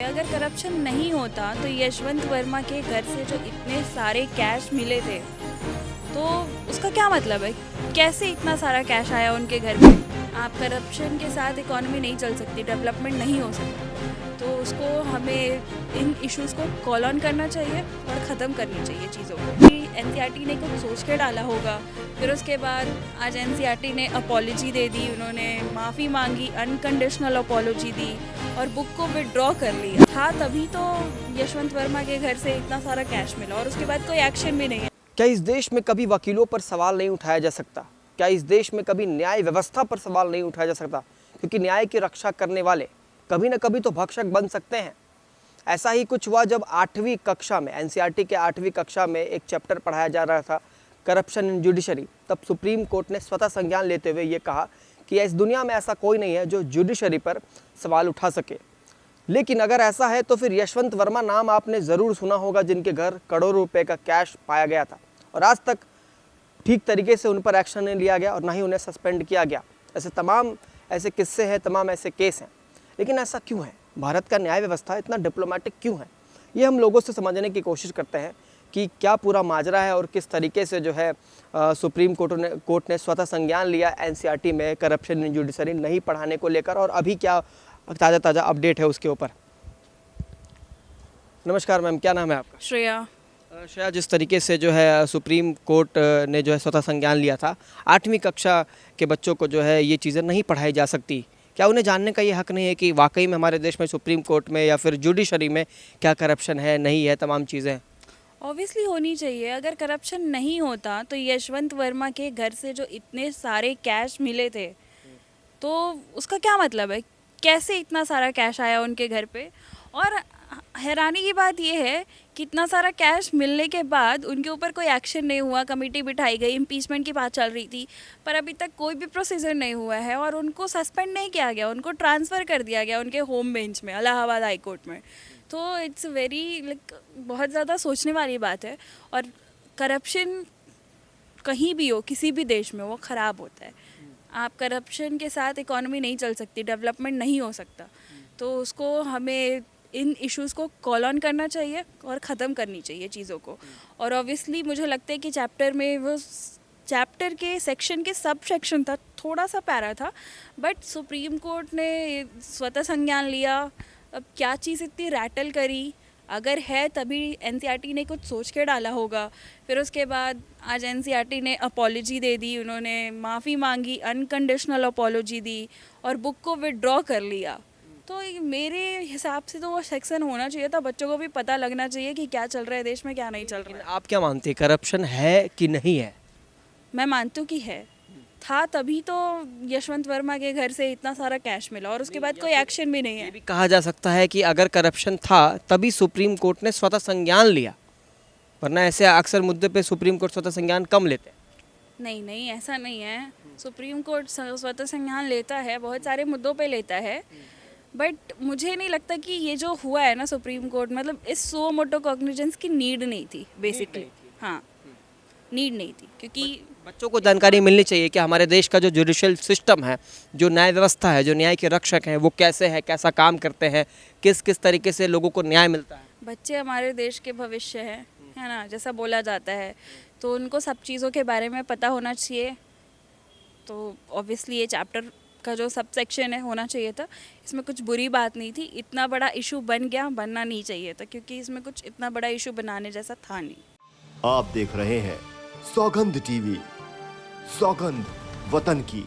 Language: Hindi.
अगर करप्शन नहीं होता तो यशवंत वर्मा के घर से जो इतने सारे कैश मिले थे तो उसका क्या मतलब है? कैसे इतना सारा कैश आया उनके घर पे? आप करप्शन के साथ इकोनॉमी नहीं चल सकती, डेवलपमेंट नहीं हो सकता। तो उसको हमें इन इश्यूज़ को कॉल ऑन करना चाहिए और ख़त्म करनी चाहिए चीज़ों को। एनसीईआरटी ने कुछ सोच के डाला होगा, फिर उसके बाद आज एनसीईआरटी ने अपॉलॉजी दे दी, उन्होंने माफ़ी मांगी, अनकंडीशनल अपॉलॉजी दी और बुक को विड्रॉ कर लिया था। तभी तो यशवंत वर्मा के घर से इतना सारा कैश मिला और उसके बाद कोई एक्शन भी नहीं है। क्या इस देश में कभी वकीलों पर सवाल नहीं उठाया जा सकता? क्या इस देश में कभी न्याय व्यवस्था पर सवाल नहीं उठाया जा सकता? क्योंकि न्याय की रक्षा करने वाले कभी ना कभी तो भक्षक बन सकते हैं। ऐसा ही कुछ हुआ जब 8वीं कक्षा में, एनसीईआरटी के 8वीं कक्षा में एक चैप्टर पढ़ाया जा रहा था, करप्शन इन जुडिशरी। तब सुप्रीम कोर्ट ने स्वतः संज्ञान लेते हुए ये कहा कि इस दुनिया में ऐसा कोई नहीं है जो जुडिशरी पर सवाल उठा सके। लेकिन अगर ऐसा है तो फिर यशवंत वर्मा नाम आपने ज़रूर सुना होगा, जिनके घर करोड़ों रुपए का कैश पाया गया था और आज तक ठीक तरीके से उन पर एक्शन नहीं लिया गया और ना ही उन्हें सस्पेंड किया गया। ऐसे तमाम ऐसे किस्से हैं, तमाम ऐसे केस हैं। लेकिन ऐसा क्यों है? भारत का न्याय व्यवस्था इतना डिप्लोमेटिक क्यों है? ये हम लोगों से समझने की कोशिश करते हैं कि क्या पूरा माजरा है और किस तरीके से जो है सुप्रीम कोर्ट ने स्वतः संज्ञान लिया एनसीईआरटी में करप्शन इन जुडिशरी नहीं पढ़ाने को लेकर, और अभी क्या ताज़ा अपडेट है उसके ऊपर। नमस्कार मैम, क्या नाम है आपका? श्रेया। श्रेया, जिस तरीके से जो है सुप्रीम कोर्ट ने जो है स्वतः संज्ञान लिया था, 8वीं कक्षा के बच्चों को जो है ये चीज़ें नहीं पढ़ाई जा सकती, क्या उन्हें जानने का ये हक नहीं है कि वाकई में हमारे देश में सुप्रीम कोर्ट में या फिर जुडिशरी में क्या करप्शन है, नहीं है, तमाम चीज़ें? ऑब्वियसली होनी चाहिए। अगर करप्शन नहीं होता तो यशवंत वर्मा के घर से जो इतने सारे कैश मिले थे तो उसका क्या मतलब है? कैसे इतना सारा कैश आया उनके घर पे? और हैरानी की बात यह है कि इतना सारा कैश मिलने के बाद उनके ऊपर कोई एक्शन नहीं हुआ। कमेटी बिठाई गई, इम्पीचमेंट की बात चल रही थी, पर अभी तक कोई भी प्रोसीजर नहीं हुआ है और उनको सस्पेंड नहीं किया गया, उनको ट्रांसफ़र कर दिया गया उनके होम बेंच में, इलाहाबाद हाई कोर्ट में। तो इट्स वेरी बहुत ज़्यादा सोचने वाली बात है। और करप्शन कहीं भी हो, किसी भी देश में, वो ख़राब होता है। आप करप्शन के साथ इकोनॉमी नहीं चल सकती, डेवलपमेंट नहीं हो सकता। तो उसको हमें इन इश्यूज़ को कॉल ऑन करना चाहिए और ख़त्म करनी चाहिए चीज़ों को। और ऑब्वियसली मुझे लगता है कि चैप्टर में वो चैप्टर के सेक्शन के सब सेक्शन था, थोड़ा सा पैरा था, बट सुप्रीम कोर्ट ने स्वतः संज्ञान लिया। अब क्या चीज़ इतनी रैटल करी? अगर है तभी एनसीईआरटी ने कुछ सोच के डाला होगा, फिर उसके बाद आज एनसीईआरटी ने अपॉलॉजी दे दी, उन्होंने माफ़ी मांगी, अनकंडीशनल अपॉलॉजी दी और बुक को विड्रॉ कर लिया। तो मेरे हिसाब से तो वो सेक्शन होना चाहिए था, बच्चों को भी पता लगना चाहिए कि क्या चल रहा है देश में, क्या नहीं चल रहा है। आप क्या मानते हैं, करप्शन है कि नहीं है? मैं मानती हूँ कि है, था, तभी तो यशवंत वर्मा के घर से इतना सारा कैश मिला और उसके बाद कोई एक्शन भी नहीं ये है। भी कहा जा सकता है कि अगर करप्शन था तभी सुप्रीम कोर्ट ने स्वतः संज्ञान लिया, वरना ऐसे अक्सर मुद्दे पे सुप्रीम कोर्ट स्वतः संज्ञान कम लेते हैं। नहीं नहीं, ऐसा नहीं है। सुप्रीम कोर्ट स्वतः संज्ञान लेता है, बहुत सारे मुद्दों पे लेता है, बट मुझे नहीं लगता कि ये जो हुआ है ना सुप्रीम कोर्ट, मतलब इस सो मोटो कॉग्निजेंस की नीड नहीं थी बेसिकली। हाँ, नीड नहीं थी, क्योंकि बच्चों को जानकारी मिलनी चाहिए कि हमारे देश का जो जुडिशियल सिस्टम है, जो न्याय व्यवस्था है, जो न्याय के रक्षक हैं, वो कैसे है, कैसा काम करते हैं, किस किस तरीके से लोगों को न्याय मिलता है। बच्चे हमारे देश के भविष्य है ना, जैसा बोला जाता है, तो उनको सब चीज़ों के बारे में पता होना चाहिए। तो ऑब्वियसली ये चैप्टर का जो सब सेक्शन है होना चाहिए था। इसमें कुछ बुरी बात नहीं थी, इतना बड़ा इशू बन गया, बनना नहीं चाहिए था, क्योंकि इसमें कुछ इतना बड़ा इशू बनाने जैसा था नहीं। आप देख रहे हैं सौगंध टीवी, सौगंध वतन की।